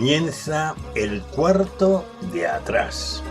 Comienza el cuarto de atrás.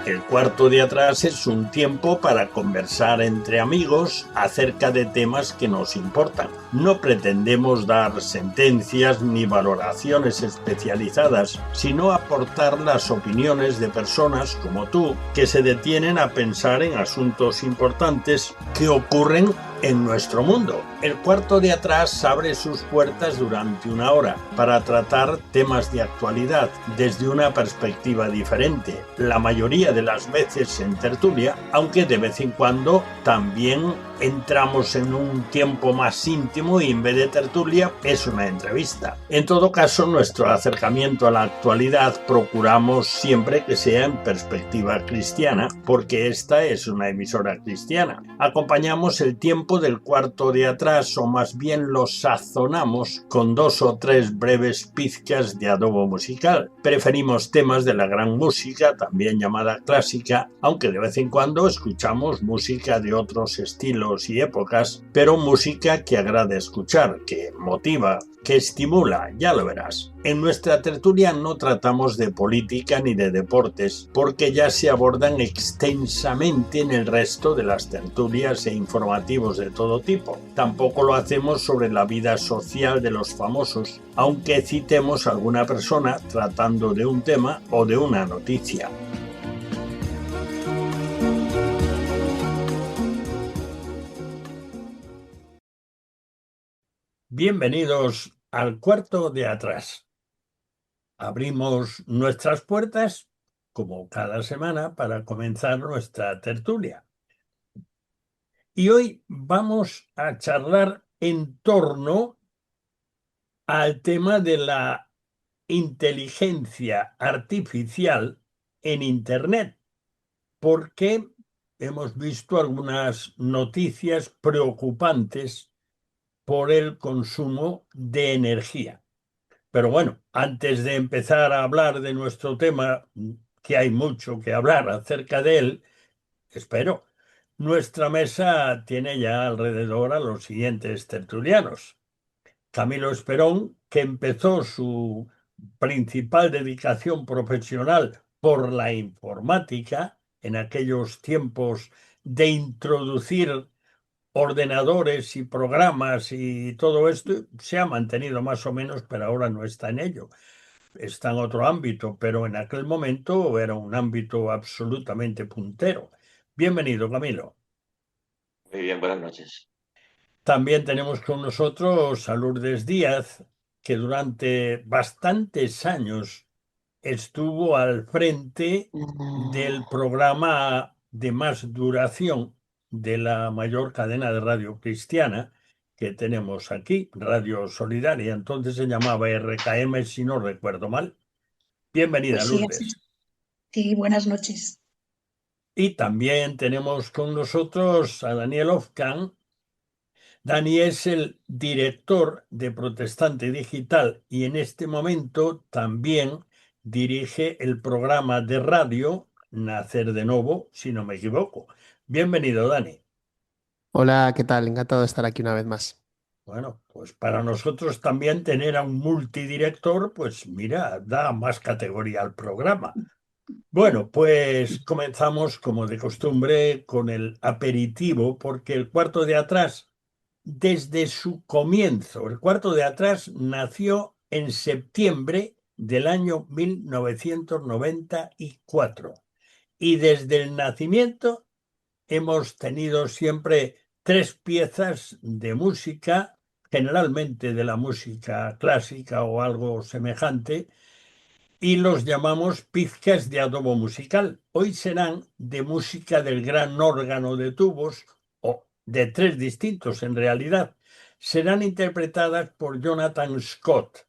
El cuarto de atrás es un tiempo para conversar entre amigos acerca de temas que nos importan. No pretendemos dar sentencias ni valoraciones especializadas, sino aportar las opiniones de personas como tú que se detienen a pensar en asuntos importantes que ocurren en nuestro mundo. El cuarto de atrás abre sus puertas durante una hora para tratar temas de actualidad desde una perspectiva diferente, la mayoría de las veces en tertulia, aunque de vez en cuando también entramos en un tiempo más íntimo y en vez de tertulia es una entrevista. En todo caso, nuestro acercamiento a la actualidad procuramos siempre que sea en perspectiva cristiana, porque esta es una emisora cristiana. Acompañamos el tiempo del cuarto de atrás, o más bien lo sazonamos con 2 o 3 breves pizcas de adobo musical. Preferimos temas de la gran música, también llamada clásica, aunque de vez en cuando escuchamos música de otros estilos y épocas, pero música que agrada escuchar, que motiva, que estimula, ya lo verás. En nuestra tertulia no tratamos de política ni de deportes, porque ya se abordan extensamente en el resto de las tertulias e informativos de todo tipo. Tampoco lo hacemos sobre la vida social de los famosos, aunque citemos a alguna persona tratando de un tema o de una noticia. Bienvenidos al cuarto de atrás. Abrimos nuestras puertas, como cada semana, para comenzar nuestra tertulia. Y hoy vamos a charlar en torno al tema de la inteligencia artificial en Internet, porque hemos visto algunas noticias preocupantes por el consumo de energía. Pero bueno, antes de empezar a hablar de nuestro tema, que hay mucho que hablar acerca de él, espero, nuestra mesa tiene ya alrededor a los siguientes tertulianos. Camilo Esperón, que empezó su principal dedicación profesional por la informática en aquellos tiempos de introducir ordenadores y programas y todo esto, se ha mantenido más o menos, pero ahora no está en ello. Está en otro ámbito, pero en aquel momento era un ámbito absolutamente puntero. Bienvenido, Camilo. Muy bien, buenas noches. También tenemos con nosotros a Lourdes Díaz, que durante bastantes años estuvo al frente del programa de más duración de la mayor cadena de radio cristiana que tenemos aquí, Radio Solidaria. Entonces se llamaba RKM, si no recuerdo mal. Bienvenida, Pues sí, así Lourdes. es. Sí, buenas noches. Y también tenemos con nosotros a Daniel Ofcan. Dani es el director de Protestante Digital y en este momento también dirige el programa de radio Nacer de Nuevo, si no me equivoco. Bienvenido, Dani. Hola, ¿qué tal? Encantado de estar aquí una vez más. Bueno, pues para nosotros también tener a un multidirector, pues mira, da más categoría al programa. Bueno, pues comenzamos como de costumbre con el aperitivo, porque el cuarto de atrás, desde su comienzo, el cuarto de atrás nació en septiembre del año 1994 y desde el nacimiento hemos tenido siempre 3 piezas de música, generalmente de la música clásica o algo semejante, y los llamamos pizcas de adobo musical. Hoy serán de música del gran órgano de tubos, o de 3 distintos en realidad. Serán interpretadas por Jonathan Scott,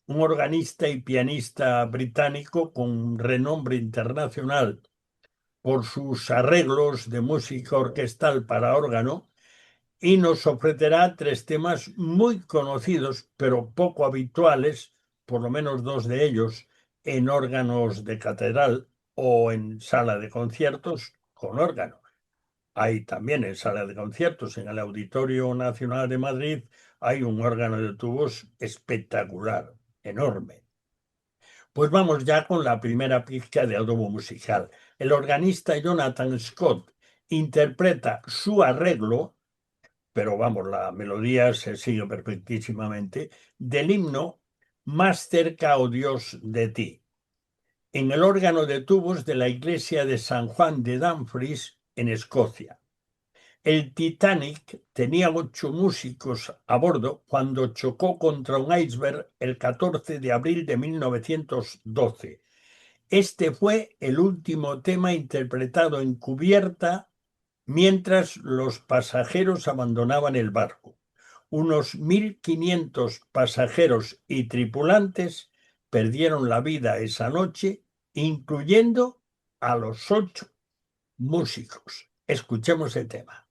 un organista y pianista británico con renombre internacional por sus arreglos de música orquestal para órgano, y nos ofrecerá 3 temas muy conocidos, pero poco habituales, por lo menos 2 de ellos, en órganos de catedral o en sala de conciertos con órgano. Hay también en sala de conciertos, en el Auditorio Nacional de Madrid, hay un órgano de tubos espectacular, enorme. Pues vamos ya con la primera pizca de adobo musical. El organista Jonathan Scott interpreta su arreglo, pero vamos, la melodía se sigue perfectísimamente, del himno Más cerca, oh Dios, de ti, en el órgano de tubos de la iglesia de San Juan de Dumfries, en Escocia. El Titanic tenía 8 músicos a bordo cuando chocó contra un iceberg el 14 de abril de 1912. Este fue el último tema interpretado en cubierta mientras los pasajeros abandonaban el barco. Unos 1.500 pasajeros y tripulantes perdieron la vida esa noche, incluyendo a los 8 músicos. Escuchemos el tema.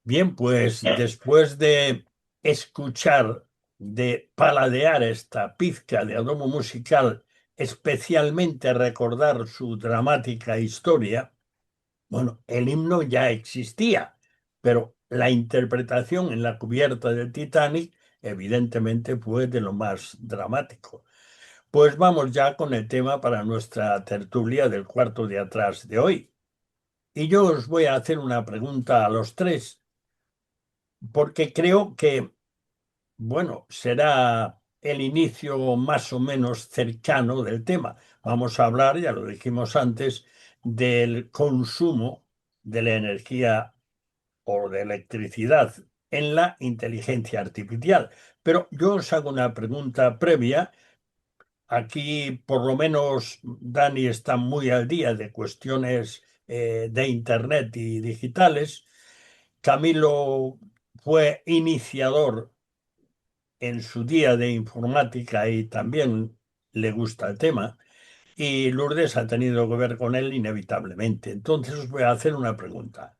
Bien, pues después de escuchar, de paladear esta pizca de adobo musical, especialmente recordar su dramática historia, bueno, el himno ya existía, pero la interpretación en la cubierta del Titanic evidentemente fue de lo más dramático. Pues vamos ya con el tema para nuestra tertulia del cuarto de atrás de hoy. Y yo os voy a hacer una pregunta a los tres, porque creo que, bueno, será el inicio más o menos cercano del tema. Vamos a hablar, ya lo dijimos antes, del consumo de la energía o de electricidad en la inteligencia artificial. Pero yo os hago una pregunta previa. Aquí, por lo menos, Dani está muy al día de cuestiones de Internet y digitales. Camilo fue iniciador en su día de informática y también le gusta el tema. Y Lourdes ha tenido que ver con él inevitablemente. Entonces os voy a hacer una pregunta.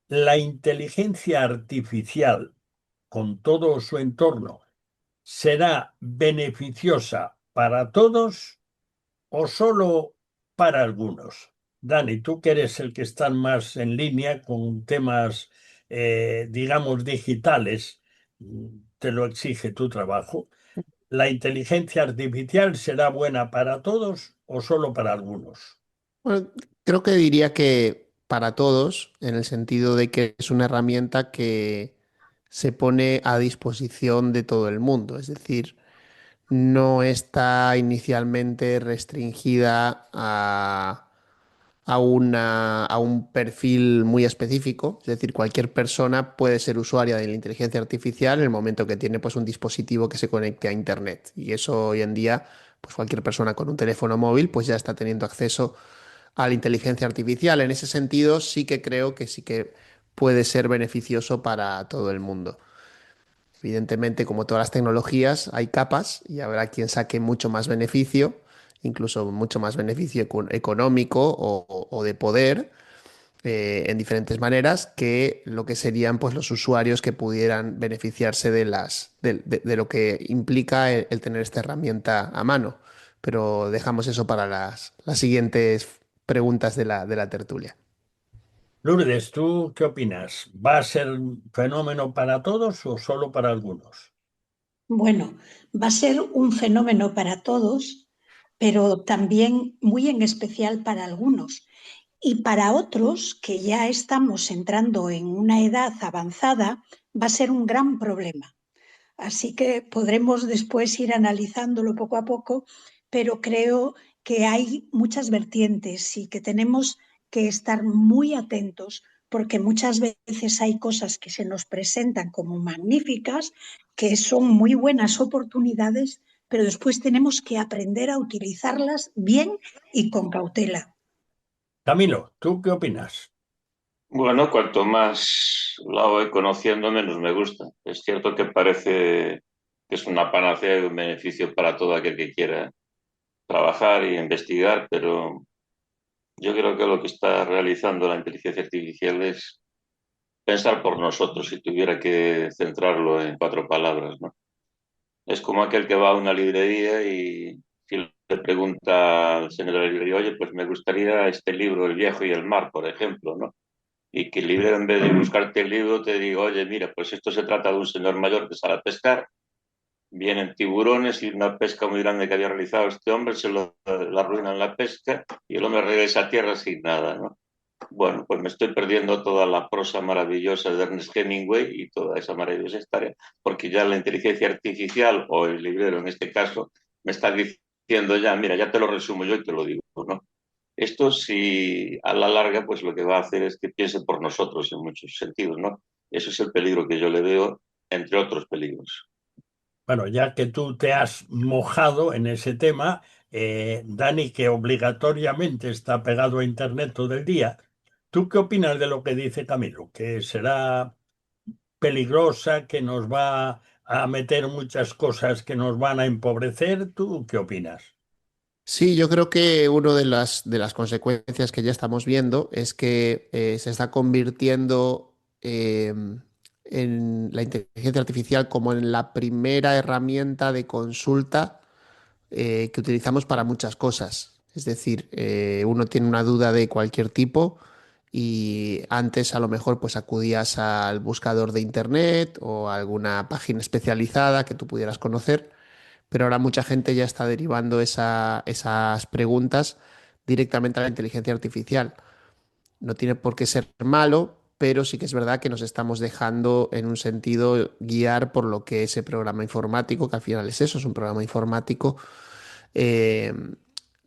¿La inteligencia artificial, con todo su entorno, será beneficiosa para todos o solo para algunos? Dani, tú que eres el que está más en línea con temas, digamos, digitales, te lo exige tu trabajo. ¿La inteligencia artificial será buena para todos o solo para algunos? Bueno, creo que diría que para todos, en el sentido de que es una herramienta que se pone a disposición de todo el mundo. Es decir, no está inicialmente restringida a un perfil muy específico. Es decir, cualquier persona puede ser usuaria de la inteligencia artificial en el momento que tiene pues, un dispositivo que se conecte a Internet. Y eso hoy en día, pues cualquier persona con un teléfono móvil pues ya está teniendo acceso a la inteligencia artificial. En ese sentido, sí que creo que sí que puede ser beneficioso para todo el mundo. Evidentemente, como todas las tecnologías, hay capas y habrá quien saque mucho más beneficio, incluso mucho más beneficio económico o de poder, en diferentes maneras, que lo que serían pues, los usuarios que pudieran beneficiarse de lo que implica el tener esta herramienta a mano. Pero dejamos eso para las siguientes preguntas de la tertulia. Lourdes, ¿tú qué opinas? ¿Va a ser un fenómeno para todos o solo para algunos? Bueno, va a ser un fenómeno para todos, pero también muy en especial para algunos. Y para otros, que ya estamos entrando en una edad avanzada, va a ser un gran problema. Así que podremos después ir analizándolo poco a poco, pero creo que hay muchas vertientes y que tenemos que estar muy atentos porque muchas veces hay cosas que se nos presentan como magníficas, que son muy buenas oportunidades, pero después tenemos que aprender a utilizarlas bien y con cautela. Camilo, ¿tú qué opinas? Bueno, cuanto más la voy conociendo, menos me gusta. Es cierto que parece que es una panacea y un beneficio para todo aquel que quiera trabajar e investigar, pero yo creo que lo que está realizando la inteligencia artificial es pensar por nosotros, si tuviera que centrarlo en cuatro palabras, ¿no? Es como aquel que va a una librería y si le pregunta al señor de la librería, oye, pues me gustaría este libro, El viejo y el mar, por ejemplo, ¿no? Y que el librero, en vez de buscarte el libro, te diga, oye, mira, pues esto se trata de un señor mayor que sale a pescar, vienen tiburones y una pesca muy grande que había realizado este hombre, la arruinan la pesca y el hombre regresa a tierra sin nada, ¿no? Bueno, pues me estoy perdiendo toda la prosa maravillosa de Ernest Hemingway y toda esa maravillosa historia, porque ya la inteligencia artificial, o el librero en este caso, me está diciendo ya, mira, ya te lo resumo yo y te lo digo, ¿no? Esto si a la larga, pues lo que va a hacer es que piense por nosotros en muchos sentidos, ¿no? Eso es el peligro que yo le veo, entre otros peligros. Bueno, ya que tú te has mojado en ese tema, Dani, que obligatoriamente está pegado a Internet todo el día, ¿tú qué opinas de lo que dice Camilo? ¿Que será peligrosa, que nos va a meter muchas cosas que nos van a empobrecer? ¿Tú qué opinas? Sí, yo creo que una de las consecuencias que ya estamos viendo es que se está convirtiendo en la inteligencia artificial como en la primera herramienta de consulta que utilizamos para muchas cosas. Es decir, uno tiene una duda de cualquier tipo y antes a lo mejor pues acudías al buscador de internet o a alguna página especializada que tú pudieras conocer, pero ahora mucha gente ya está derivando esas preguntas directamente a la inteligencia artificial. No tiene por qué ser malo, pero sí que es verdad que nos estamos dejando en un sentido guiar por lo que ese programa informático, que al final es eso, es un programa informático, eh,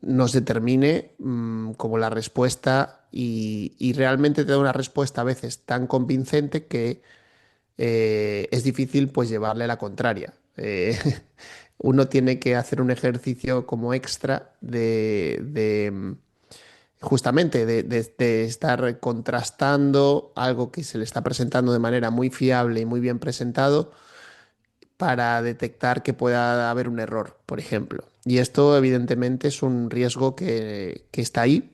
nos determine como la respuesta y realmente te da una respuesta a veces tan convincente que es difícil pues llevarle la contraria. Uno tiene que hacer un ejercicio como extra justamente de estar contrastando algo que se le está presentando de manera muy fiable y muy bien presentado para detectar que pueda haber un error, por ejemplo. Y esto evidentemente es un riesgo que está ahí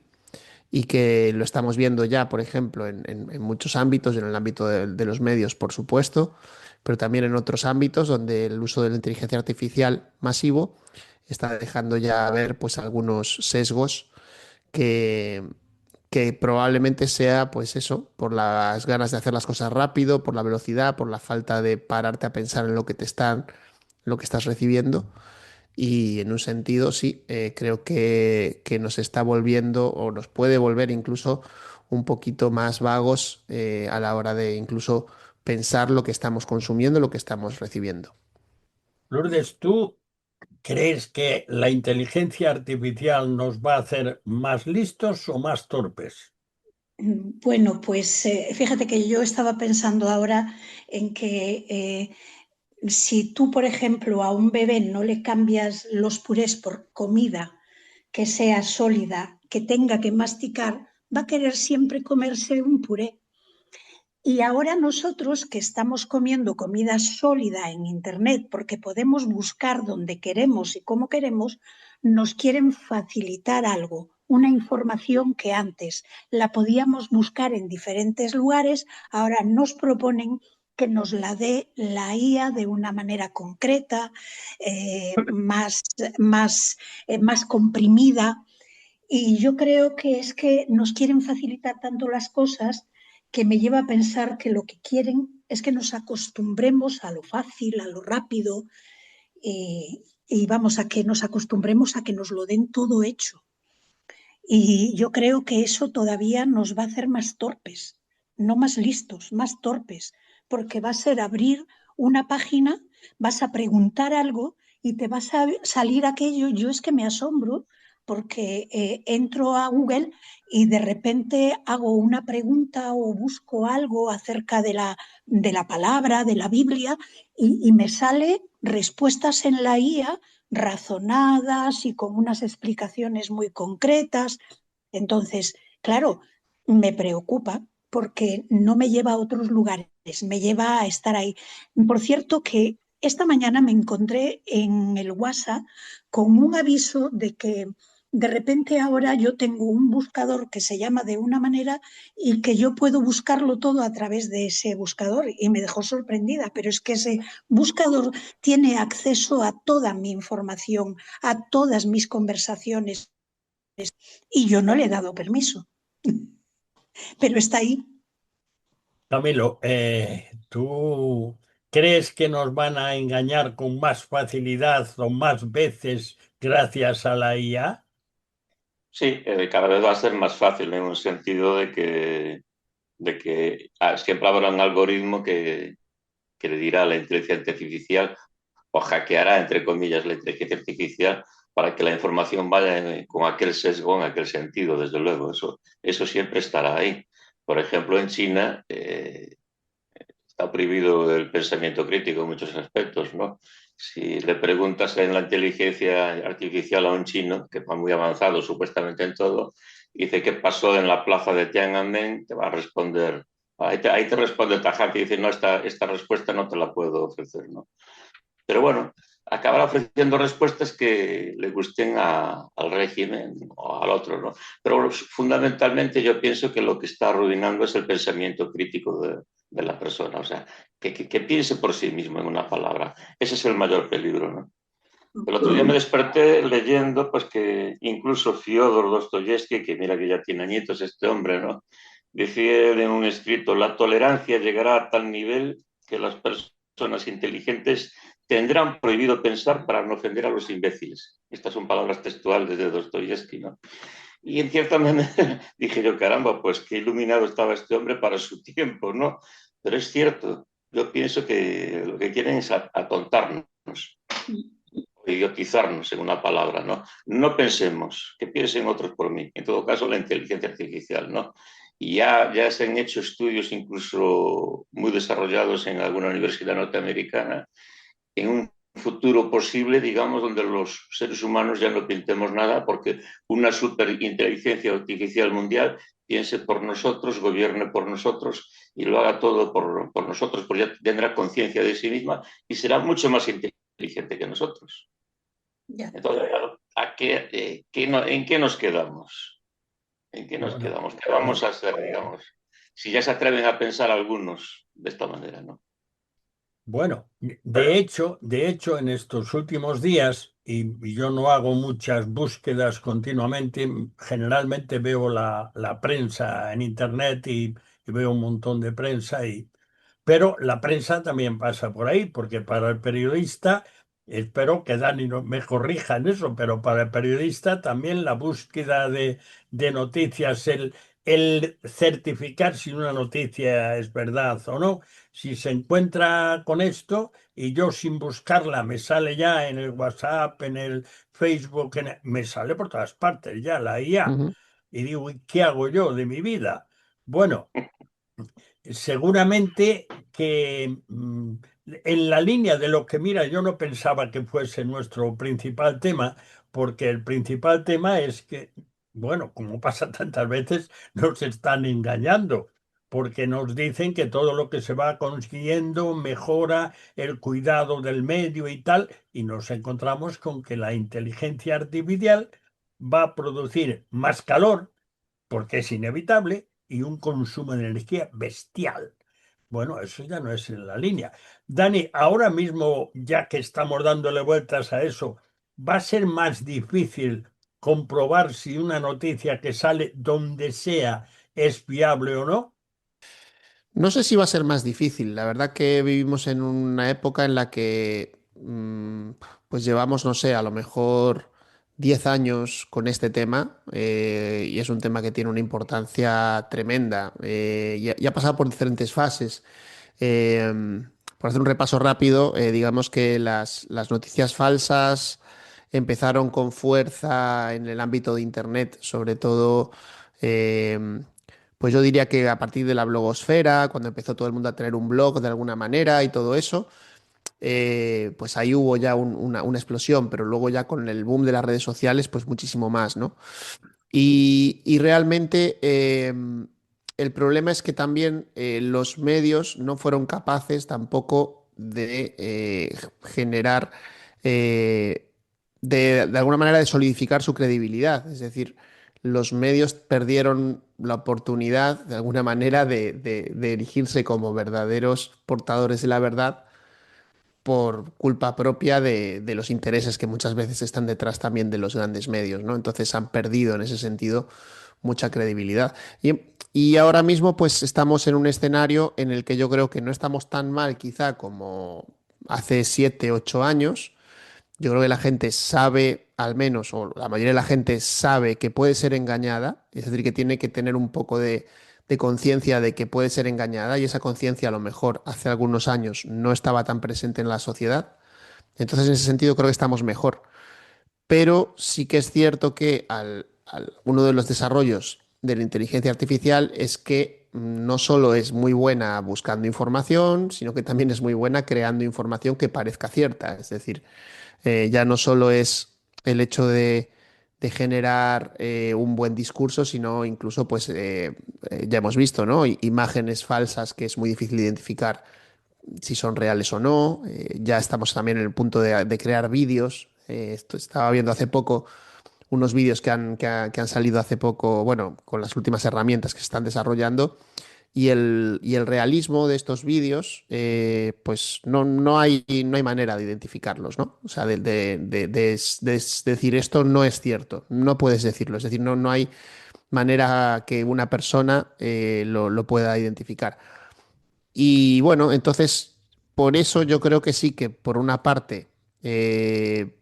y que lo estamos viendo ya, por ejemplo, en muchos ámbitos, en el ámbito de los medios, por supuesto, pero también en otros ámbitos donde el uso de la inteligencia artificial masivo está dejando ya ver pues algunos sesgos que, que probablemente sea, pues eso, por las ganas de hacer las cosas rápido, por la velocidad, por la falta de pararte a pensar en lo que lo que estás recibiendo. Y en un sentido, sí, creo que nos está volviendo o nos puede volver incluso un poquito más vagos a la hora de incluso pensar lo que estamos consumiendo, lo que estamos recibiendo. Lourdes, ¿tú crees que la inteligencia artificial nos va a hacer más listos o más torpes? Bueno, pues fíjate que yo estaba pensando ahora en que si tú, por ejemplo, a un bebé no le cambias los purés por comida que sea sólida, que tenga que masticar, va a querer siempre comerse un puré. Y ahora nosotros que estamos comiendo comida sólida en Internet porque podemos buscar donde queremos y cómo queremos, nos quieren facilitar algo, una información que antes la podíamos buscar en diferentes lugares, ahora nos proponen que nos la dé la IA de una manera concreta, más comprimida. Y yo creo que es que nos quieren facilitar tanto las cosas que me lleva a pensar que lo que quieren es que nos acostumbremos a lo fácil, a lo rápido, y vamos, a que nos acostumbremos a que nos lo den todo hecho. Y yo creo que eso todavía nos va a hacer más torpes, no más listos, más torpes, porque va a ser abrir una página, vas a preguntar algo y te va a salir aquello. Yo es que me asombro porque entro a Google y de repente hago una pregunta o busco algo acerca de la palabra, de la Biblia, y me sale respuestas en la IA razonadas y con unas explicaciones muy concretas. Entonces, claro, me preocupa porque no me lleva a otros lugares, me lleva a estar ahí. Por cierto, que esta mañana me encontré en el WhatsApp con un aviso de que de repente ahora yo tengo un buscador que se llama de una manera y que yo puedo buscarlo todo a través de ese buscador y me dejó sorprendida, pero es que ese buscador tiene acceso a toda mi información, a todas mis conversaciones y yo no le he dado permiso, pero está ahí. Camilo, ¿tú crees que nos van a engañar con más facilidad o más veces gracias a la IA? Sí, cada vez va a ser más fácil en un sentido de que siempre habrá un algoritmo que le dirá a la inteligencia artificial o hackeará, entre comillas, la inteligencia artificial para que la información vaya con aquel sesgo, en aquel sentido, desde luego. Eso siempre estará ahí. Por ejemplo, en China está prohibido el pensamiento crítico en muchos aspectos, ¿no? Si le preguntas en la inteligencia artificial a un chino, que va muy avanzado supuestamente en todo, dice qué pasó en la plaza de Tiananmen, te va a responder, ahí te responde tajante y dice, no, esta respuesta no te la puedo ofrecer, ¿no? Pero bueno, acabará ofreciendo respuestas que le gusten al régimen o al otro, ¿no? Pero fundamentalmente yo pienso que lo que está arruinando es el pensamiento crítico de la persona, o sea, que piense por sí mismo en una palabra. Ese es el mayor peligro, ¿no? El otro día me desperté leyendo pues que incluso Fyodor Dostoyevsky, que mira que ya tiene añitos este hombre, ¿no? Decía en un escrito, la tolerancia llegará a tal nivel que las personas inteligentes tendrán prohibido pensar para no ofender a los imbéciles. Estas son palabras textuales de Dostoyevsky, ¿no? Y en cierta manera dije yo, caramba, pues qué iluminado estaba este hombre para su tiempo, ¿no? Pero es cierto, yo pienso que lo que quieren es atontarnos, idiotizarnos en una palabra, ¿no? No pensemos, que piensen otros por mí, en todo caso la inteligencia artificial, ¿no? Y ya se han hecho estudios incluso muy desarrollados en alguna universidad norteamericana en un futuro posible, digamos, donde los seres humanos ya no pintemos nada porque una superinteligencia artificial mundial piense por nosotros, gobierne por nosotros y lo haga todo por nosotros, porque ya tendrá conciencia de sí misma y será mucho más inteligente que nosotros. Ya. Entonces, ¿en qué nos quedamos? ¿En qué nos Bueno, quedamos? ¿Qué vamos a hacer, digamos? Si ya se atreven a pensar algunos de esta manera, ¿no? bueno, de hecho, en estos últimos días, y yo no hago muchas búsquedas continuamente, generalmente veo la prensa en internet y veo un montón de prensa, pero la prensa también pasa por ahí, porque para el periodista, espero que Dani me corrija en eso, pero para el periodista también la búsqueda de noticias, el certificar si una noticia es verdad o no, si se encuentra con esto y yo sin buscarla me sale ya en el WhatsApp, en el Facebook, me sale por todas partes ya la IA. Ujú. Y digo, ¿y qué hago yo de mi vida? Bueno, seguramente que en la línea de lo que mira, yo no pensaba que fuese nuestro principal tema, porque el principal tema es que, bueno, como pasa tantas veces, nos están engañando, porque nos dicen que todo lo que se va consiguiendo mejora el cuidado del medio y tal, y nos encontramos con que la inteligencia artificial va a producir más calor porque es inevitable, y un consumo de energía bestial. Bueno, eso ya no es en la línea. Dani, ahora mismo, ya que estamos dándole vueltas a eso, ¿va a ser más difícil comprobar si una noticia que sale donde sea es fiable o no? No sé si va a ser más difícil. La verdad que vivimos en una época en la que pues llevamos, no sé, a lo mejor 10 años con este tema y es un tema que tiene una importancia tremenda y ha pasado por diferentes fases. Por hacer un repaso rápido, digamos que las noticias falsas empezaron con fuerza en el ámbito de Internet, sobre todo, pues yo diría que a partir de la blogosfera, cuando empezó todo el mundo a tener un blog de alguna manera y todo eso, pues ahí hubo ya una explosión, pero luego ya con el boom de las redes sociales, pues muchísimo más, ¿no? Y realmente el problema es que también los medios no fueron capaces tampoco de generar, eh, de alguna manera, de solidificar su credibilidad. Es decir, los medios perdieron la oportunidad, de alguna manera, de erigirse como verdaderos portadores de la verdad por culpa propia de los intereses que muchas veces están detrás también de los grandes medios, ¿no? Entonces han perdido en ese sentido mucha credibilidad. Y ahora mismo pues estamos en un escenario en el que yo creo que no estamos tan mal quizá como hace 7, 8 años. Yo creo que la gente sabe, al menos, o la mayoría de la gente sabe que puede ser engañada, es decir, que tiene que tener un poco de conciencia de que puede ser engañada y esa conciencia a lo mejor hace algunos años no estaba tan presente en la sociedad. Entonces, en ese sentido, creo que estamos mejor. Pero sí que es cierto que uno de los desarrollos de la inteligencia artificial es que no solo es muy buena buscando información, sino que también es muy buena creando información que parezca cierta. Es decir, ya no solo es el hecho de generar un buen discurso, sino incluso, pues, ya hemos visto, ¿no? Imágenes falsas que es muy difícil identificar si son reales o no. Ya estamos también en el punto de crear vídeos. Estaba viendo hace poco unos vídeos que han salido hace poco, bueno, con las últimas herramientas que se están desarrollando y el realismo de estos vídeos, pues no hay manera de identificarlos, ¿no? O sea, de decir esto no es cierto, no puedes decirlo, es decir, no hay manera que una persona lo pueda identificar. Y bueno, entonces, por eso yo creo que sí que, por una parte, eh,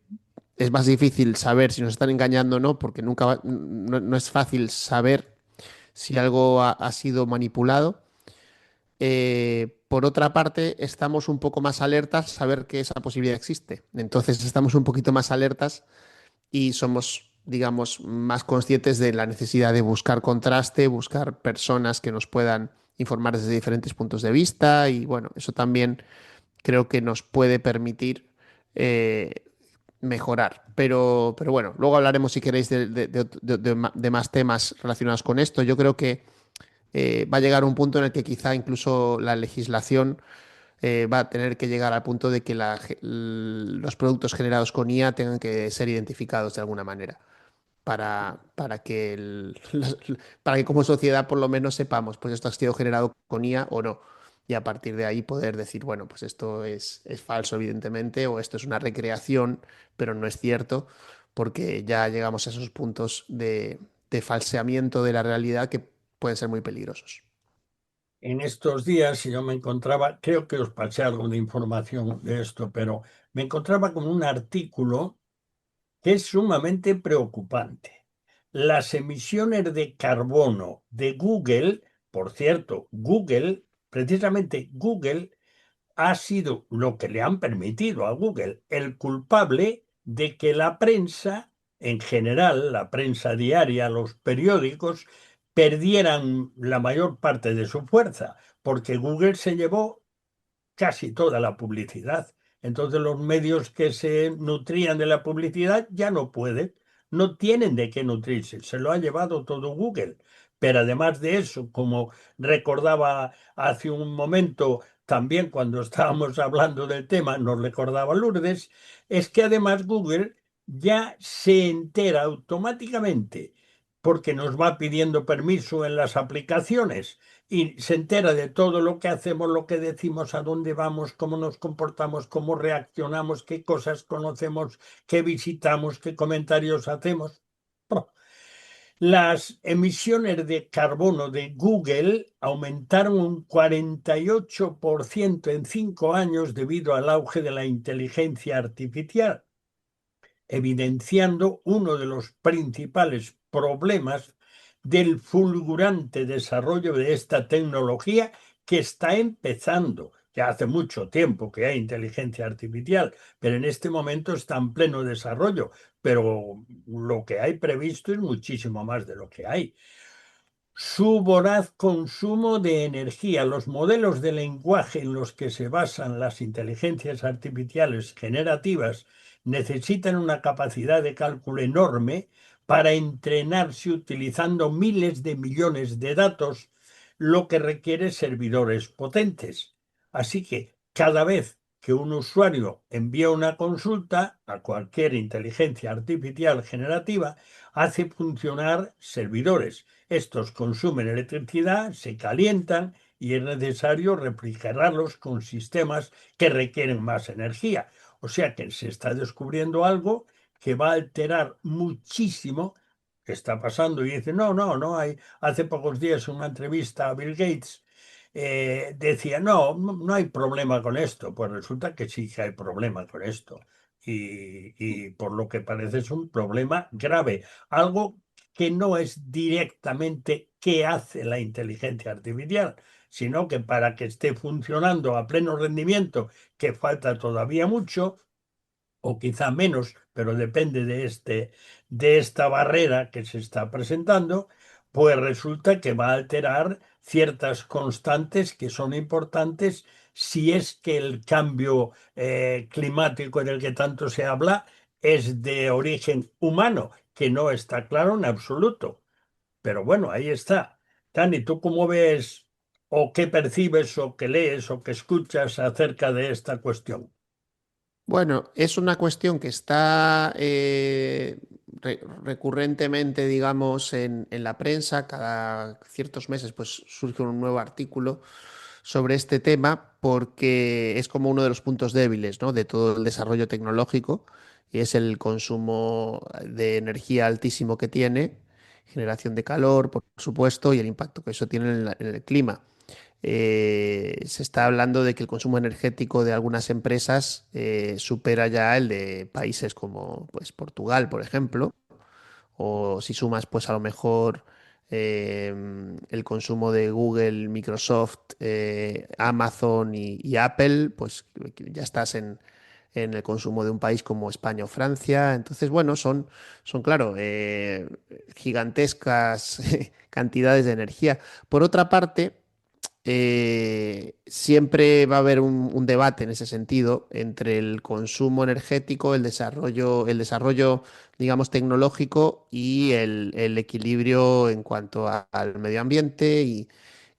es más difícil saber si nos están engañando o no, porque no es fácil saber si algo ha sido manipulado. Por otra parte, estamos un poco más alertas a saber que esa posibilidad existe. Entonces, estamos un poquito más alertas y somos digamos, más conscientes de la necesidad de buscar contraste, buscar personas que nos puedan informar desde diferentes puntos de vista y bueno, eso también creo que nos puede permitir eh, mejorar. Pero bueno, luego hablaremos si queréis de más temas relacionados con esto. Yo creo que va a llegar un punto en el que quizá incluso la legislación va a tener que llegar al punto de que los productos generados con IA tengan que ser identificados de alguna manera para que para que como sociedad por lo menos sepamos, pues esto ha sido generado con IA o no. Y a partir de ahí poder decir, bueno, pues esto es falso, evidentemente, o esto es una recreación, pero no es cierto, porque ya llegamos a esos puntos de falseamiento de la realidad que pueden ser muy peligrosos. En estos días yo me encontraba, creo que os pasé algo de información de esto, pero me encontraba con un artículo que es sumamente preocupante. Las emisiones de carbono de Google, por cierto, Google, precisamente Google, ha sido lo que le han permitido a Google el culpable de que la prensa, en general, la prensa diaria, los periódicos, perdieran la mayor parte de su fuerza, porque Google se llevó casi toda la publicidad. Entonces los medios que se nutrían de la publicidad ya no pueden, no tienen de qué nutrirse, se lo ha llevado todo Google. Pero además de eso, como recordaba hace un momento, también cuando estábamos hablando del tema, nos recordaba Lourdes, es que además Google ya se entera automáticamente porque nos va pidiendo permiso en las aplicaciones y se entera de todo lo que hacemos, lo que decimos, a dónde vamos, cómo nos comportamos, cómo reaccionamos, qué cosas conocemos, qué visitamos, qué comentarios hacemos. Bueno, las emisiones de carbono de Google aumentaron un 48% en 5 años debido al auge de la inteligencia artificial, evidenciando uno de los principales problemas del fulgurante desarrollo de esta tecnología que está empezando. Ya hace mucho tiempo que hay inteligencia artificial, pero en este momento está en pleno desarrollo. Pero lo que hay previsto es muchísimo más de lo que hay. Su voraz consumo de energía. Los modelos de lenguaje en los que se basan las inteligencias artificiales generativas necesitan una capacidad de cálculo enorme para entrenarse utilizando miles de millones de datos, lo que requiere servidores potentes. Así que cada vez que un usuario envía una consulta a cualquier inteligencia artificial generativa, hace funcionar servidores. Estos consumen electricidad, se calientan y es necesario refrigerarlos con sistemas que requieren más energía. O sea que se está descubriendo algo que va a alterar muchísimo. Que está pasando y dice, no, no, no hay. Hace pocos días una entrevista a Bill Gates decía, no, no hay problema con esto. Pues resulta que sí que hay problema con esto. Y por lo que parece es un problema grave. Algo que no es directamente qué hace la inteligencia artificial, sino que para que esté funcionando a pleno rendimiento, que falta todavía mucho, o quizá menos, pero depende de esta barrera que se está presentando, pues resulta que va a alterar ciertas constantes que son importantes si es que el cambio climático del que tanto se habla es de origen humano, que no está claro en absoluto. Pero bueno, ahí está. Dani, ¿tú cómo ves o qué percibes o qué lees o qué escuchas acerca de esta cuestión? Bueno, es una cuestión que está recurrentemente, digamos, en la prensa. Cada ciertos meses, pues surge un nuevo artículo sobre este tema porque es como uno de los puntos débiles, ¿no? De todo el desarrollo tecnológico y es el consumo de energía altísimo que tiene, generación de calor, por supuesto, y el impacto que eso tiene en el clima. Se está hablando de que el consumo energético de algunas empresas supera ya el de países como pues, Portugal, por ejemplo, o si sumas pues a lo mejor el consumo de Google, Microsoft, Amazon y Apple, pues ya estás en el consumo de un país como España o Francia. Entonces, bueno, son claro, gigantescas cantidades de energía. Por otra parte, siempre va a haber un debate en ese sentido entre el consumo energético, el desarrollo, digamos, tecnológico y el equilibrio en cuanto al medio ambiente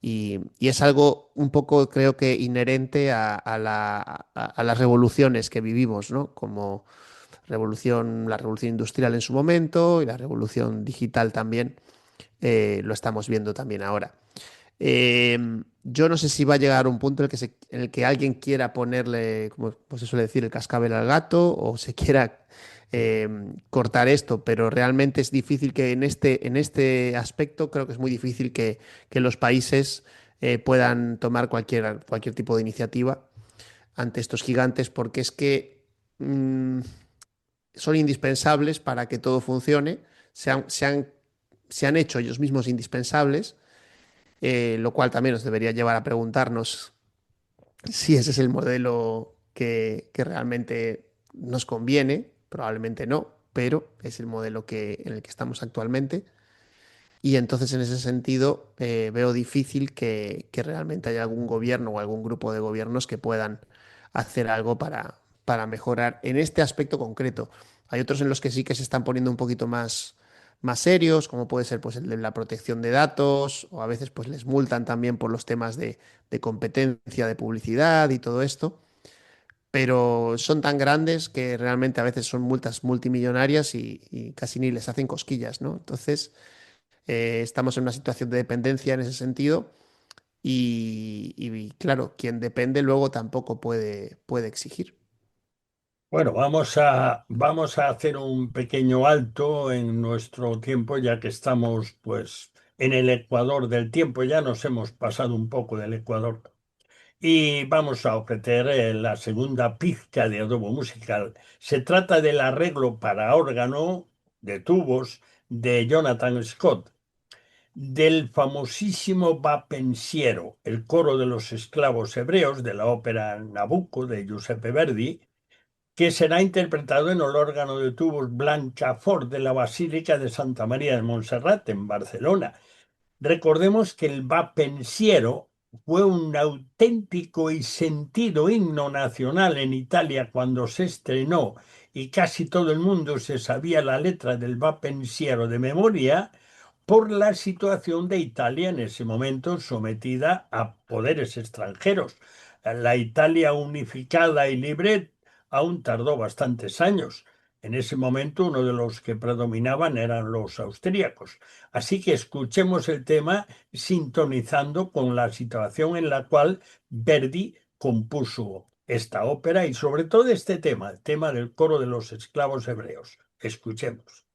y es algo un poco, creo que, inherente a las revoluciones que vivimos, ¿no? Como la revolución industrial en su momento y la revolución digital también, lo estamos viendo también ahora. Yo no sé si va a llegar un punto en el que alguien quiera ponerle, como pues se suele decir, el cascabel al gato o se quiera cortar esto, pero realmente es difícil que en este aspecto creo que es muy difícil que los países puedan tomar cualquier tipo de iniciativa ante estos gigantes porque es que son indispensables para que todo funcione, se han hecho ellos mismos indispensables, lo cual también nos debería llevar a preguntarnos si ese es el modelo que realmente nos conviene. Probablemente no, pero es el modelo en el que estamos actualmente. Y entonces, en ese sentido, veo difícil que realmente haya algún gobierno o algún grupo de gobiernos que puedan hacer algo para mejorar en este aspecto concreto. Hay otros en los que sí que se están poniendo un poquito más serios, como puede ser pues, el de la protección de datos, o a veces pues, les multan también por los temas de competencia, de publicidad y todo esto. Pero son tan grandes que realmente a veces son multas multimillonarias y casi ni les hacen cosquillas, ¿no? Entonces, estamos en una situación de dependencia en ese sentido y, claro, quien depende luego tampoco puede exigir. Bueno, vamos a hacer un pequeño alto en nuestro tiempo, ya que estamos pues en el ecuador del tiempo, ya nos hemos pasado un poco del ecuador. Y vamos a ofrecer la segunda pizca de adobo musical. Se trata del arreglo para órgano de tubos de Jonathan Scott, del famosísimo Va Pensiero, el coro de los esclavos hebreos de la ópera Nabucco de Giuseppe Verdi, que será interpretado en el órgano de tubos Blancafort de la Basílica de Santa María de Montserrat en Barcelona. Recordemos que el Va Pensiero fue un auténtico y sentido himno nacional en Italia cuando se estrenó y casi todo el mundo se sabía la letra del Va Pensiero de memoria por la situación de Italia en ese momento sometida a poderes extranjeros. La Italia unificada y libre aún tardó bastantes años. En ese momento uno de los que predominaban eran los austríacos. Así que escuchemos el tema sintonizando con la situación en la cual Verdi compuso esta ópera y sobre todo este tema, el tema del coro de los esclavos hebreos. Escuchemos.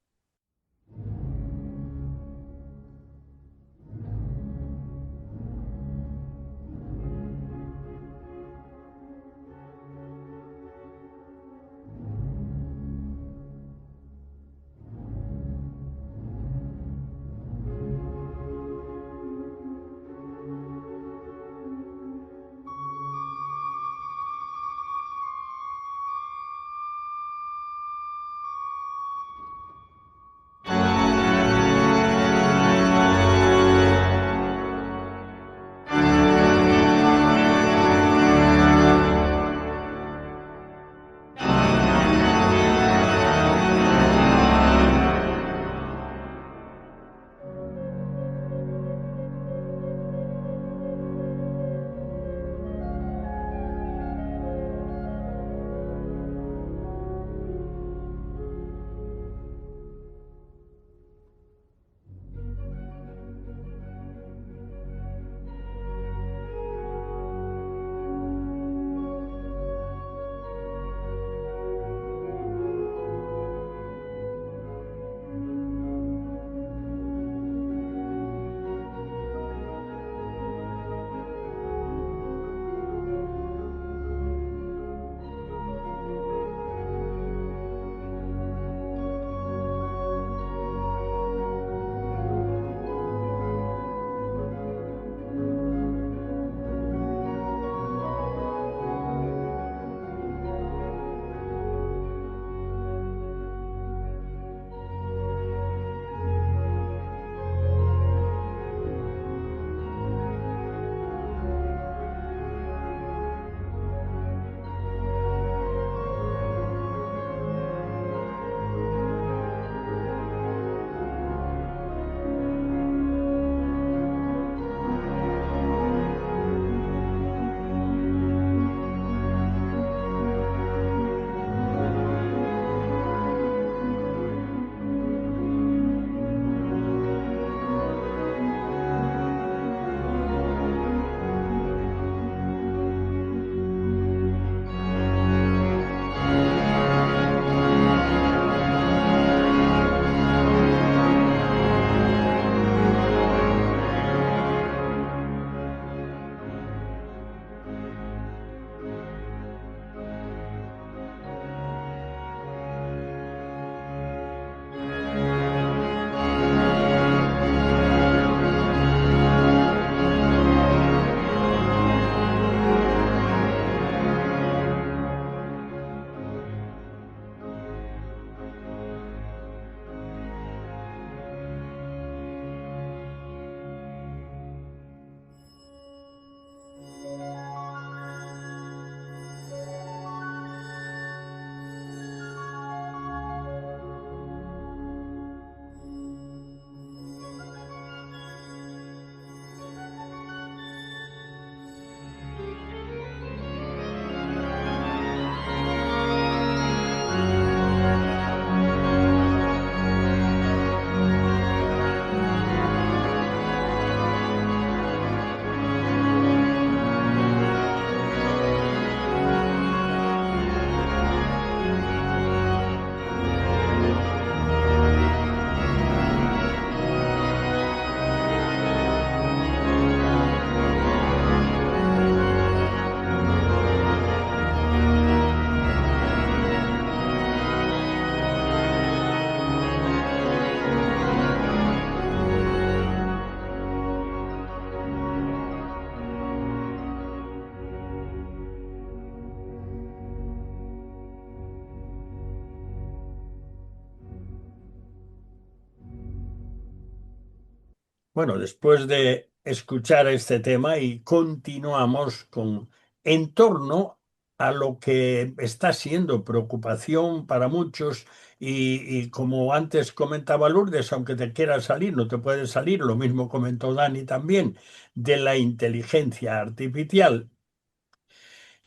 Bueno, después de escuchar este tema y continuamos con en torno a lo que está siendo preocupación para muchos y como antes comentaba Lourdes, aunque te quieras salir, no te puedes salir, lo mismo comentó Dani también, de la inteligencia artificial.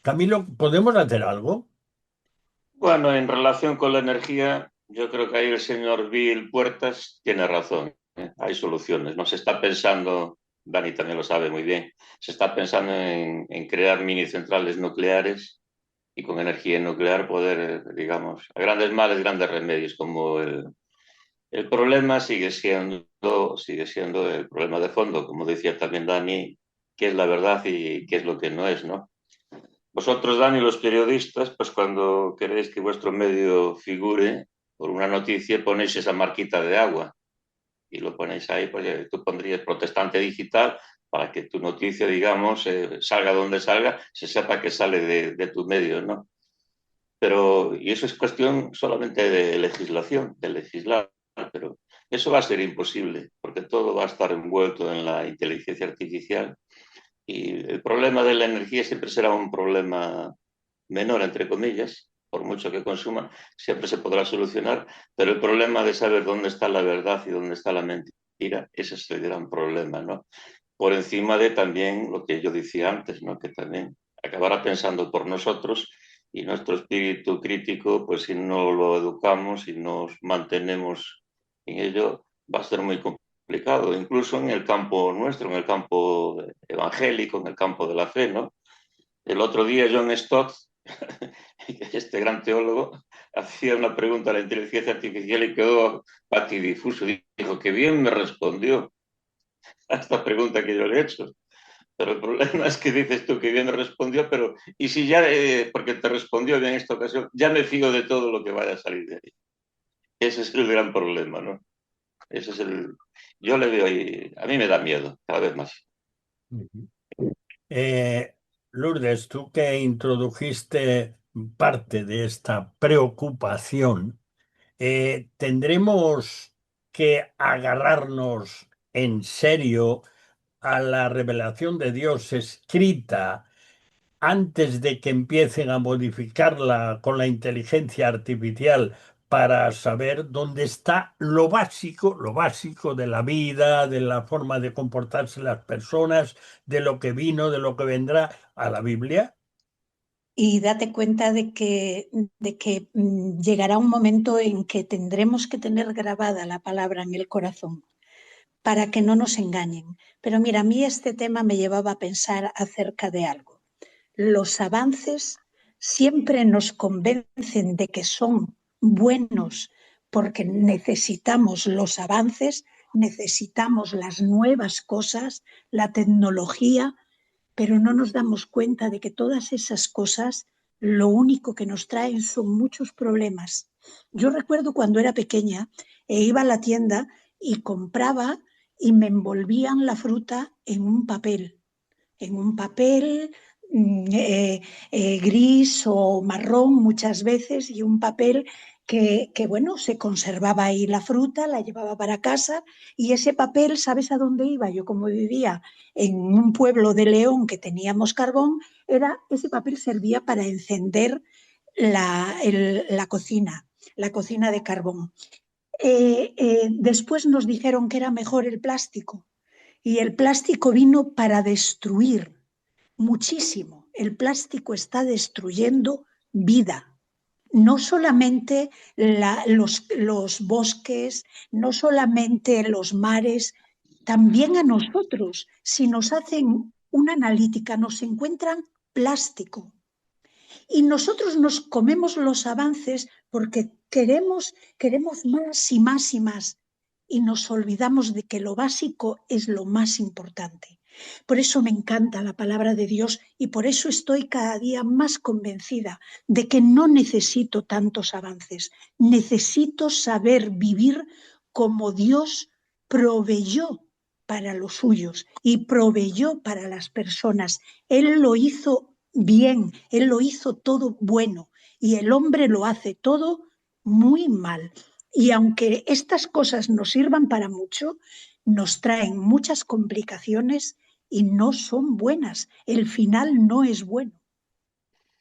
Camilo, ¿podemos hacer algo? Bueno, en relación con la energía, yo creo que ahí el señor Bill Puertas tiene razón. Hay soluciones. No se está pensando, Dani también lo sabe muy bien, se está pensando en crear mini centrales nucleares y con energía nuclear poder, digamos, a grandes males, grandes remedios, como el problema sigue siendo el problema de fondo, como decía también Dani, qué es la verdad y qué es lo que no es, ¿no? Vosotros, Dani, los periodistas, pues cuando queréis que vuestro medio figure por una noticia, ponéis esa marquita de agua y lo ponéis ahí, porque tú pondrías protestante digital para que tu noticia, digamos, salga donde salga, se sepa que sale de tu medio, ¿no? Pero, y eso es cuestión solamente de legislación, de legislar, pero eso va a ser imposible, porque todo va a estar envuelto en la inteligencia artificial y el problema de la energía siempre será un problema menor, entre comillas, por mucho que consuma, siempre se podrá solucionar, pero el problema de saber dónde está la verdad y dónde está la mentira, ese es el gran problema, ¿no? Por encima de también lo que yo decía antes, ¿no? Que también acabará pensando por nosotros y nuestro espíritu crítico, pues si no lo educamos y nos mantenemos en ello, va a ser muy complicado, incluso en el campo nuestro, en el campo evangélico, en el campo de la fe, ¿no? El otro día John Stott, este gran teólogo, hacía una pregunta a la inteligencia artificial y quedó patidifuso. Dijo que bien me respondió a esta pregunta que yo le he hecho. Pero el problema es que dices tú que bien me respondió, pero y si ya, porque te respondió bien en esta ocasión, ya me fío de todo lo que vaya a salir de ahí. Ese es el gran problema, ¿no? Ese es el... Yo le veo ahí, a mí me da miedo cada vez más. Ujú. Eh, Lourdes, tú que introdujiste parte de esta preocupación, tendremos que agarrarnos en serio a la revelación de Dios escrita antes de que empiecen a modificarla con la inteligencia artificial para saber dónde está lo básico de la vida, de la forma de comportarse las personas, de lo que vino, de lo que vendrá a la Biblia. Y date cuenta de que llegará un momento en que tendremos que tener grabada la palabra en el corazón para que no nos engañen. Pero mira, a mí este tema me llevaba a pensar acerca de algo. Los avances siempre nos convencen de que son buenos porque necesitamos los avances, necesitamos las nuevas cosas, la tecnología, pero no nos damos cuenta de que todas esas cosas lo único que nos traen son muchos problemas. Yo recuerdo cuando era pequeña e iba a la tienda y compraba y me envolvían la fruta en un papel gris o marrón muchas veces y un papel bueno, se conservaba ahí la fruta, la llevaba para casa y ese papel, ¿sabes a dónde iba? Yo como vivía en un pueblo de León que teníamos carbón, ese papel servía para encender la cocina de carbón. Después nos dijeron que era mejor el plástico y el plástico vino para destruir muchísimo. El plástico está destruyendo vida. No solamente los bosques, no solamente los mares, también a nosotros. Si nos hacen una analítica, nos encuentran plástico. Y nosotros nos comemos los avances porque queremos más y más y más. Y nos olvidamos de que lo básico es lo más importante. Por eso me encanta la palabra de Dios y por eso estoy cada día más convencida de que no necesito tantos avances. Necesito saber vivir como Dios proveyó para los suyos y proveyó para las personas. Él lo hizo bien, Él lo hizo todo bueno y el hombre lo hace todo muy mal. Y aunque estas cosas nos sirvan para mucho, nos traen muchas complicaciones y no son buenas. El final no es bueno.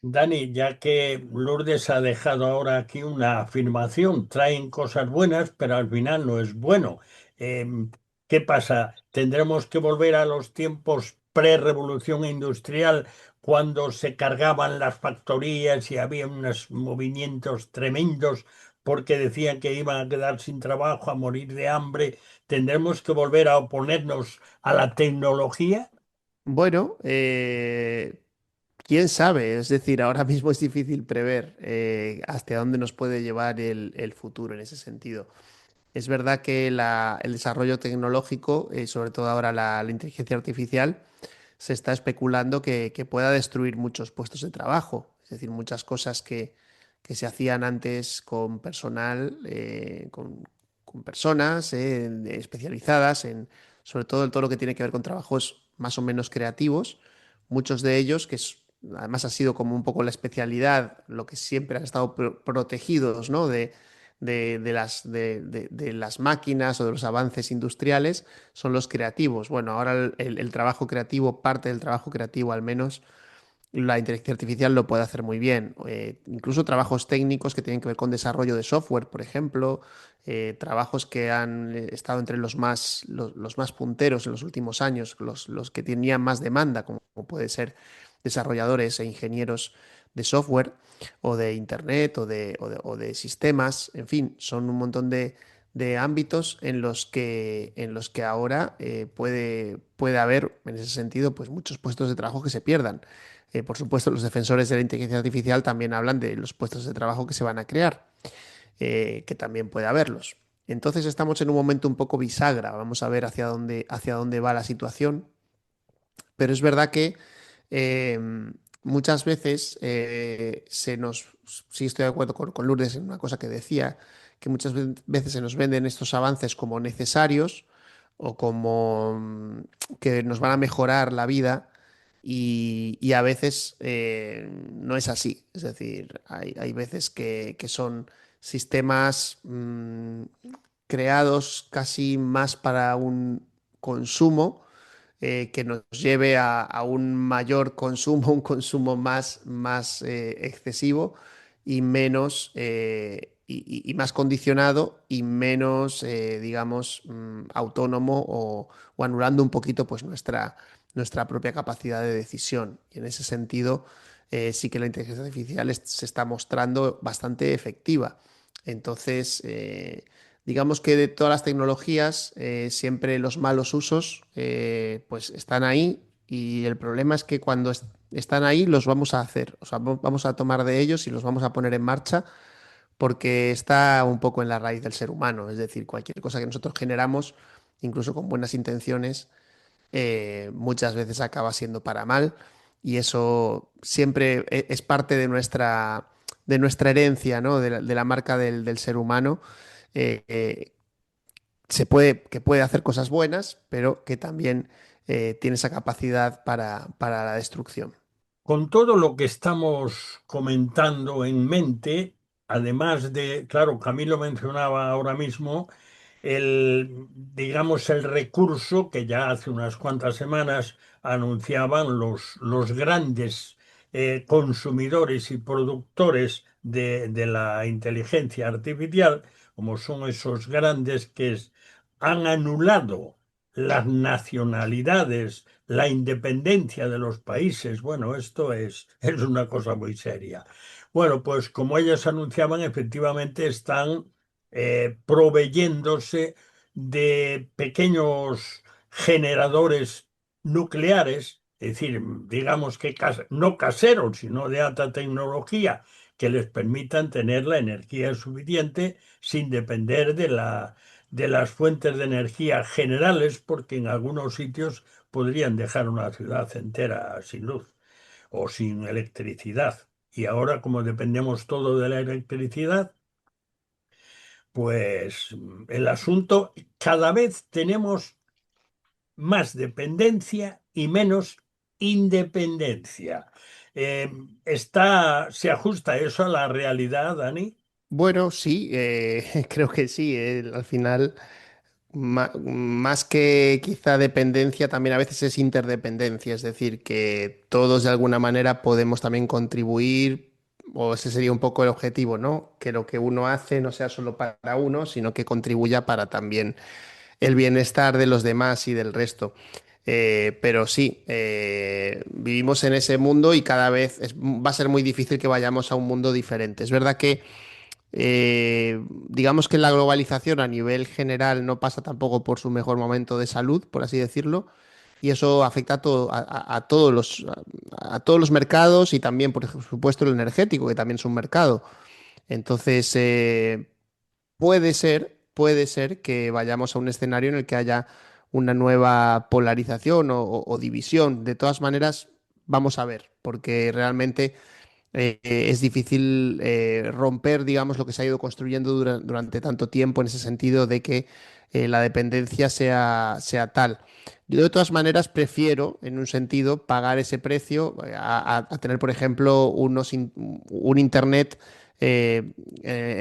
Dani, ya que Lourdes ha dejado ahora aquí una afirmación, traen cosas buenas, pero al final no es bueno. ¿Qué pasa? ¿Tendremos que volver a los tiempos pre-revolución industrial, cuando se cargaban las factorías y había unos movimientos tremendos porque decían que iban a quedar sin trabajo, a morir de hambre? ¿Tendremos que volver a oponernos a la tecnología? Bueno, quién sabe, es decir, ahora mismo es difícil prever hasta dónde nos puede llevar el futuro en ese sentido. Es verdad que el desarrollo tecnológico, sobre todo ahora la inteligencia artificial, se está especulando que pueda destruir muchos puestos de trabajo. Es decir, muchas cosas que se hacían antes con personal, con personas especializadas en, sobre todo en todo lo que tiene que ver con trabajos más o menos creativos, muchos de ellos además ha sido como un poco la especialidad, lo que siempre han estado protegidos, ¿no? De las máquinas o de los avances industriales son los creativos. Bueno, ahora el trabajo creativo, parte del trabajo creativo al menos, la inteligencia artificial lo puede hacer muy bien. Incluso trabajos técnicos que tienen que ver con desarrollo de software, por ejemplo, trabajos que han estado entre los más punteros en los últimos años, los que tenían más demanda, como puede ser desarrolladores e ingenieros de software o de internet o de sistemas, en fin, son un montón de ámbitos en los que ahora puede haber, en ese sentido, pues muchos puestos de trabajo que se pierdan. Por supuesto, los defensores de la inteligencia artificial también hablan de los puestos de trabajo que se van a crear, que también puede haberlos. Entonces estamos en un momento un poco bisagra, vamos a ver hacia dónde va la situación, pero es verdad que eh, muchas veces sí estoy de acuerdo con Lourdes en una cosa que decía, que muchas veces se nos venden estos avances como necesarios o como que nos van a mejorar la vida y a veces no es así. Es decir, hay veces que son sistemas creados casi más para un consumo que nos lleve a un mayor consumo, un consumo más excesivo y menos y más condicionado y menos, digamos, autónomo o anulando un poquito pues nuestra propia capacidad de decisión. Y en ese sentido, sí que la inteligencia artificial se está mostrando bastante efectiva. Entonces, digamos que de todas las tecnologías, siempre los malos usos pues están ahí y el problema es que cuando están ahí los vamos a hacer, o sea, vamos a tomar de ellos y los vamos a poner en marcha porque está un poco en la raíz del ser humano, es decir, cualquier cosa que nosotros generamos, incluso con buenas intenciones, muchas veces acaba siendo para mal y eso siempre es parte de nuestra herencia, ¿no? De la marca del ser humano. eh, eh, que puede hacer cosas buenas, pero que también tiene esa capacidad para la destrucción. Con todo lo que estamos comentando en mente, además de, claro, Camilo mencionaba ahora mismo, digamos, el recurso que ya hace unas cuantas semanas anunciaban los grandes consumidores y productores de la inteligencia artificial, como son esos grandes han anulado las nacionalidades, la independencia de los países. Bueno, esto es una cosa muy seria. Bueno, pues como ellas anunciaban, efectivamente están proveyéndose de pequeños generadores nucleares, es decir, digamos que no caseros, sino de alta tecnología, que les permitan tener la energía suficiente sin depender de las fuentes de energía generales, porque en algunos sitios podrían dejar una ciudad entera sin luz o sin electricidad. Y ahora, como dependemos todo de la electricidad, pues el asunto, cada vez tenemos más dependencia y menos independencia. Eh, ¿Se ajusta eso a la realidad, Dani? Bueno, sí, creo que sí. Al final, Más que quizá dependencia, también a veces es interdependencia, es decir, que todos de alguna manera podemos también contribuir, o ese sería un poco el objetivo, ¿no? Que lo que uno hace no sea solo para uno, sino que contribuya para también el bienestar de los demás y del resto. Pero sí, vivimos en ese mundo y cada vez va a ser muy difícil que vayamos a un mundo diferente. Es verdad que digamos que la globalización a nivel general no pasa tampoco por su mejor momento de salud, por así decirlo, y eso afecta a todos los mercados y también, por supuesto, el energético, que también es un mercado. Entonces, puede ser que vayamos a un escenario en el que haya una nueva polarización o división. De todas maneras, vamos a ver, porque realmente es difícil romper, digamos, lo que se ha ido construyendo durante tanto tiempo en ese sentido de que la dependencia sea tal. Yo de todas maneras prefiero, en un sentido, pagar ese precio a tener, por ejemplo, un internet en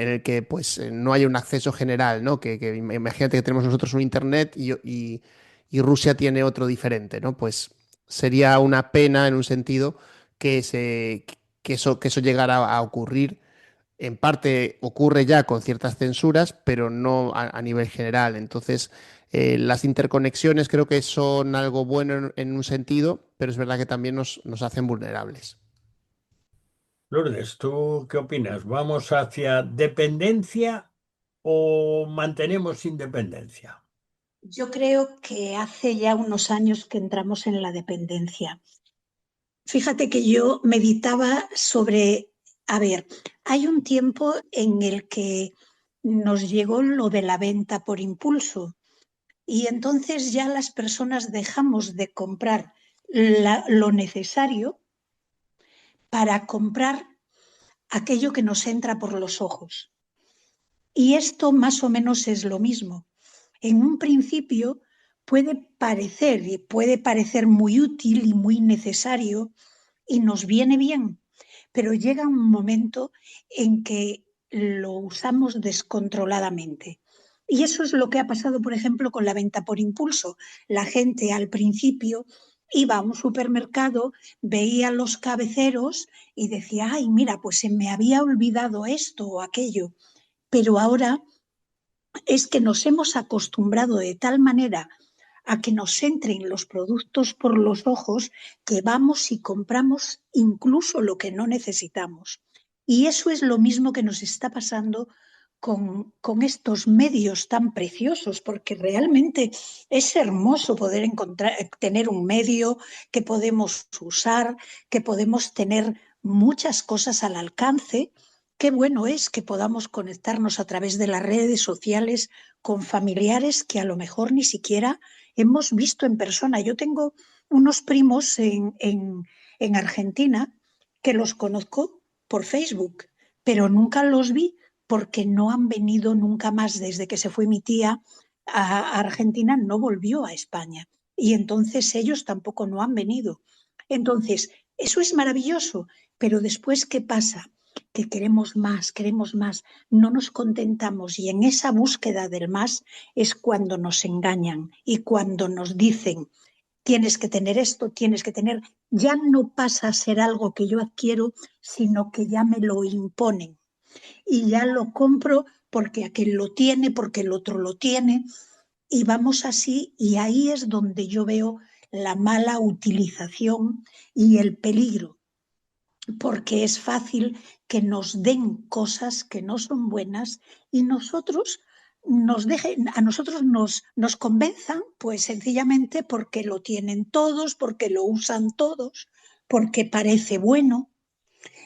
el que pues no haya un acceso general, ¿no? Que imagínate que tenemos nosotros un internet y Rusia tiene otro diferente, ¿no? Pues sería una pena en un sentido que que eso llegara a ocurrir. En parte ocurre ya con ciertas censuras, pero no a nivel general. Entonces, las interconexiones creo que son algo bueno en un sentido, pero es verdad que también nos hacen vulnerables. Lourdes, ¿tú qué opinas? ¿Vamos hacia dependencia o mantenemos independencia? Yo creo que hace ya unos años que entramos en la dependencia. Fíjate que yo meditaba sobre, a ver, hay un tiempo en el que nos llegó lo de la venta por impulso y entonces ya las personas dejamos de comprar lo necesario para comprar aquello que nos entra por los ojos. Y esto más o menos es lo mismo. En un principio puede parecer muy útil y muy necesario y nos viene bien, pero llega un momento en que lo usamos descontroladamente. Y eso es lo que ha pasado, por ejemplo, con la venta por impulso. La gente al principio iba a un supermercado, veía los cabeceros y decía, ay, mira, pues se me había olvidado esto o aquello. Pero ahora es que nos hemos acostumbrado de tal manera a que nos entren los productos por los ojos que vamos y compramos incluso lo que no necesitamos. Y eso es lo mismo que nos está pasando con estos medios tan preciosos, porque realmente es hermoso poder tener un medio que podemos usar, que podemos tener muchas cosas al alcance. Qué bueno es que podamos conectarnos a través de las redes sociales con familiares que a lo mejor ni siquiera hemos visto en persona. Yo tengo unos primos en Argentina que los conozco por Facebook, pero nunca los vi porque no han venido nunca más. Desde que se fue mi tía a Argentina, no volvió a España. Y entonces ellos tampoco no han venido. Entonces, eso es maravilloso, pero después, ¿qué pasa? Que queremos más, no nos contentamos y en esa búsqueda del más es cuando nos engañan y cuando nos dicen tienes que tener esto, tienes que tener, ya no pasa a ser algo que yo adquiero, sino que ya me lo imponen y ya lo compro porque aquel lo tiene, porque el otro lo tiene y vamos así y ahí es donde yo veo la mala utilización y el peligro porque es fácil que nos den cosas que no son buenas y a nosotros nos convenzan, pues sencillamente porque lo tienen todos, porque lo usan todos, porque parece bueno.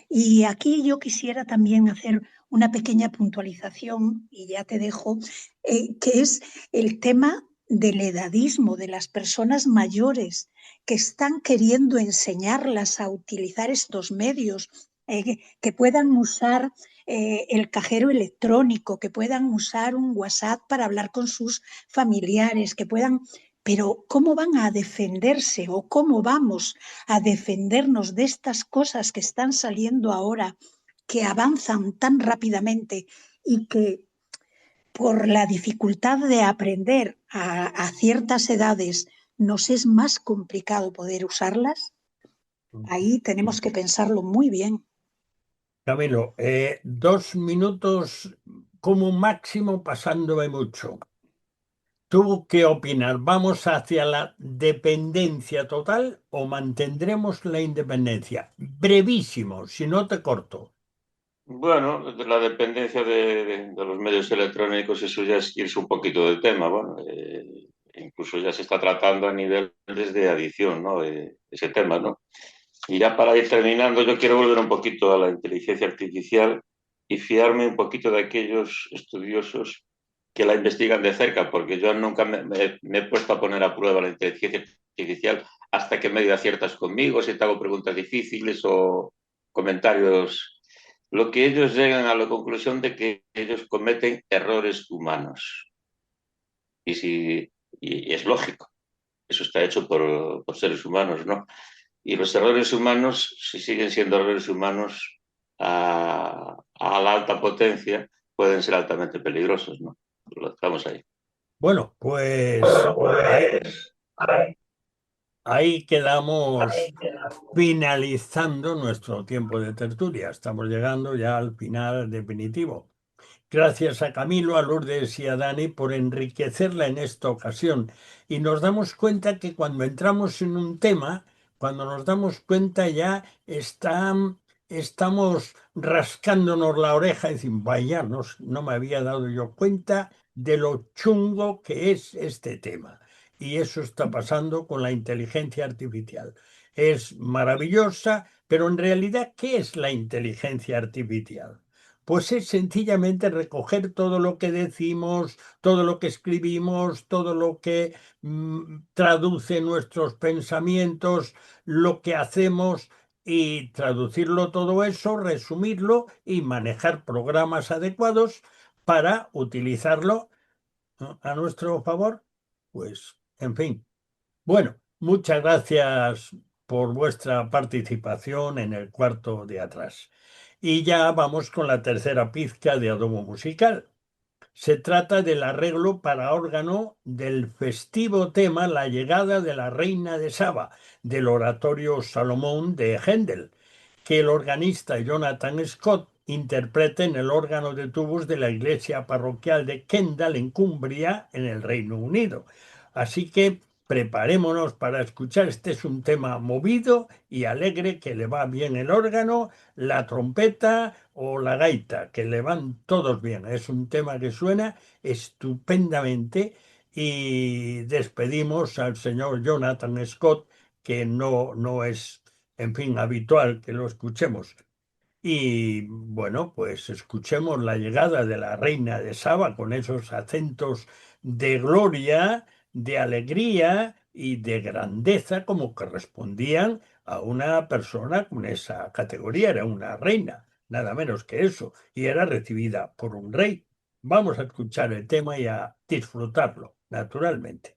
Y aquí yo quisiera también hacer una pequeña puntualización, y ya te dejo, que es el tema del edadismo, de las personas mayores que están queriendo enseñarlas a utilizar estos medios, que puedan usar el cajero electrónico, que puedan usar un WhatsApp para hablar con sus familiares, que puedan... Pero ¿cómo van a defenderse o cómo vamos a defendernos de estas cosas que están saliendo ahora, que avanzan tan rápidamente y que por la dificultad de aprender a ciertas edades nos es más complicado poder usarlas, ahí tenemos que pensarlo muy bien. Camilo, 2 minutos como máximo pasándome mucho. ¿Tú qué opinas? ¿Vamos hacia la dependencia total o mantendremos la independencia? Brevísimo, si no te corto. Bueno, la dependencia de los medios electrónicos, eso ya es irse un poquito del tema. Bueno, incluso ya se está tratando a niveles de adicción, ¿no? Ese tema, ¿no? Y ya para ir terminando, yo quiero volver un poquito a la inteligencia artificial y fiarme un poquito de aquellos estudiosos que la investigan de cerca, porque yo nunca me he puesto a poner a prueba la inteligencia artificial hasta que medio aciertas conmigo, si te hago preguntas difíciles o comentarios. Lo que ellos llegan a la conclusión de que ellos cometen errores humanos. Y es lógico, eso está hecho por seres humanos, ¿no? Y los errores humanos, si siguen siendo errores humanos a la alta potencia, pueden ser altamente peligrosos, ¿no? Lo dejamos ahí. Bueno, pues ahí quedamos finalizando nuestro tiempo de tertulia. Estamos llegando ya al final definitivo. Gracias a Camilo, a Lourdes y a Dani por enriquecerla en esta ocasión. Y nos damos cuenta que cuando entramos en un tema, cuando nos damos cuenta ya estamos rascándonos la oreja y decimos, vaya, no me había dado yo cuenta de lo chungo que es este tema. Y eso está pasando con la inteligencia artificial. Es maravillosa, pero en realidad, ¿qué es la inteligencia artificial? Pues es sencillamente recoger todo lo que decimos, todo lo que escribimos, todo lo que traduce nuestros pensamientos, lo que hacemos y traducirlo todo eso, resumirlo y manejar programas adecuados para utilizarlo, ¿no?, a nuestro favor. Pues, en fin. Bueno, muchas gracias por vuestra participación en el cuarto de atrás. Y ya vamos con la tercera pizca de adobo musical. Se trata del arreglo para órgano del festivo tema La llegada de la reina de Saba, del oratorio Salomón de Händel, que el organista Jonathan Scott interpreta en el órgano de tubos de la iglesia parroquial de Kendal, en Cumbria, en el Reino Unido. Así que preparémonos para escuchar. Este es un tema movido y alegre que le va bien el órgano, la trompeta o la gaita, que le van todos bien. Es un tema que suena estupendamente y despedimos al señor Jonathan Scott, que no es, en fin, habitual que lo escuchemos. Y bueno, pues escuchemos la llegada de la reina de Saba con esos acentos de gloria, de alegría y de grandeza como correspondían a una persona con esa categoría. Era una reina, nada menos que eso, y era recibida por un rey. Vamos a escuchar el tema y a disfrutarlo, naturalmente.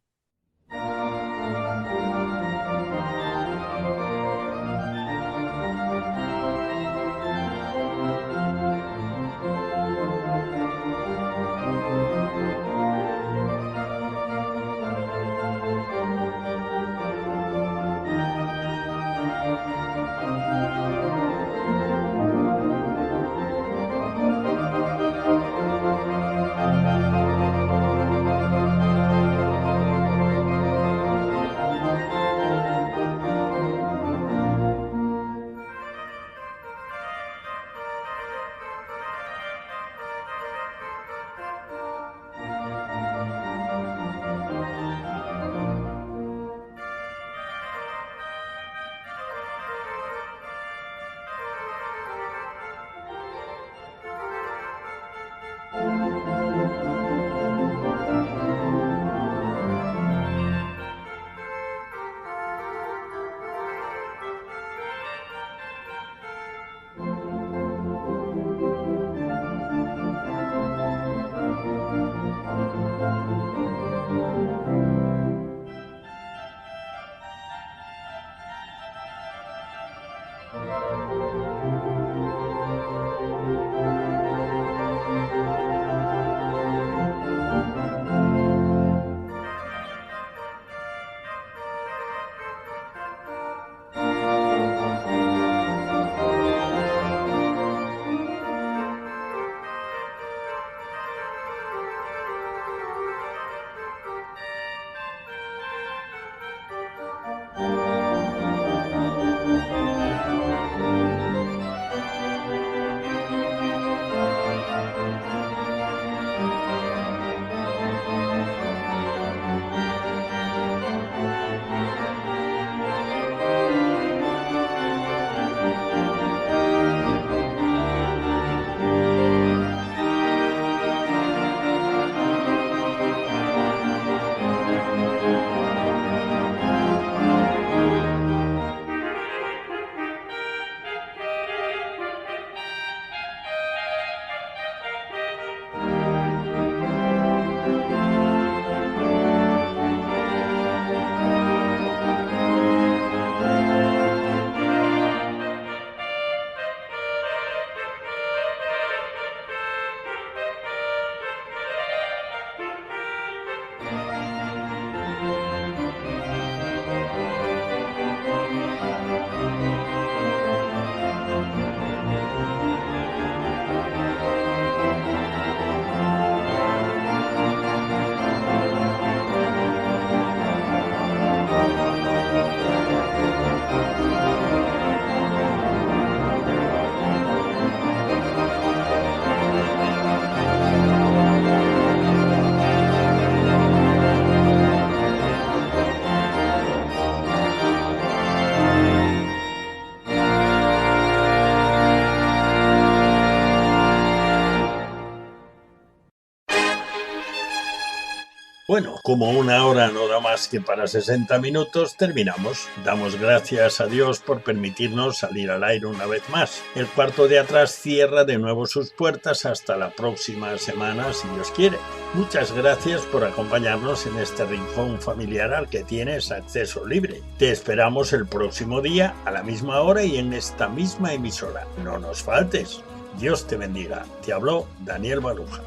Bueno, como una hora no da más que para 60 minutos, terminamos. Damos gracias a Dios por permitirnos salir al aire una vez más. El Cuarto de Atrás cierra de nuevo sus puertas hasta la próxima semana, si Dios quiere. Muchas gracias por acompañarnos en este rincón familiar al que tienes acceso libre. Te esperamos el próximo día, a la misma hora y en esta misma emisora. No nos faltes. Dios te bendiga. Te habló Daniel Baluja.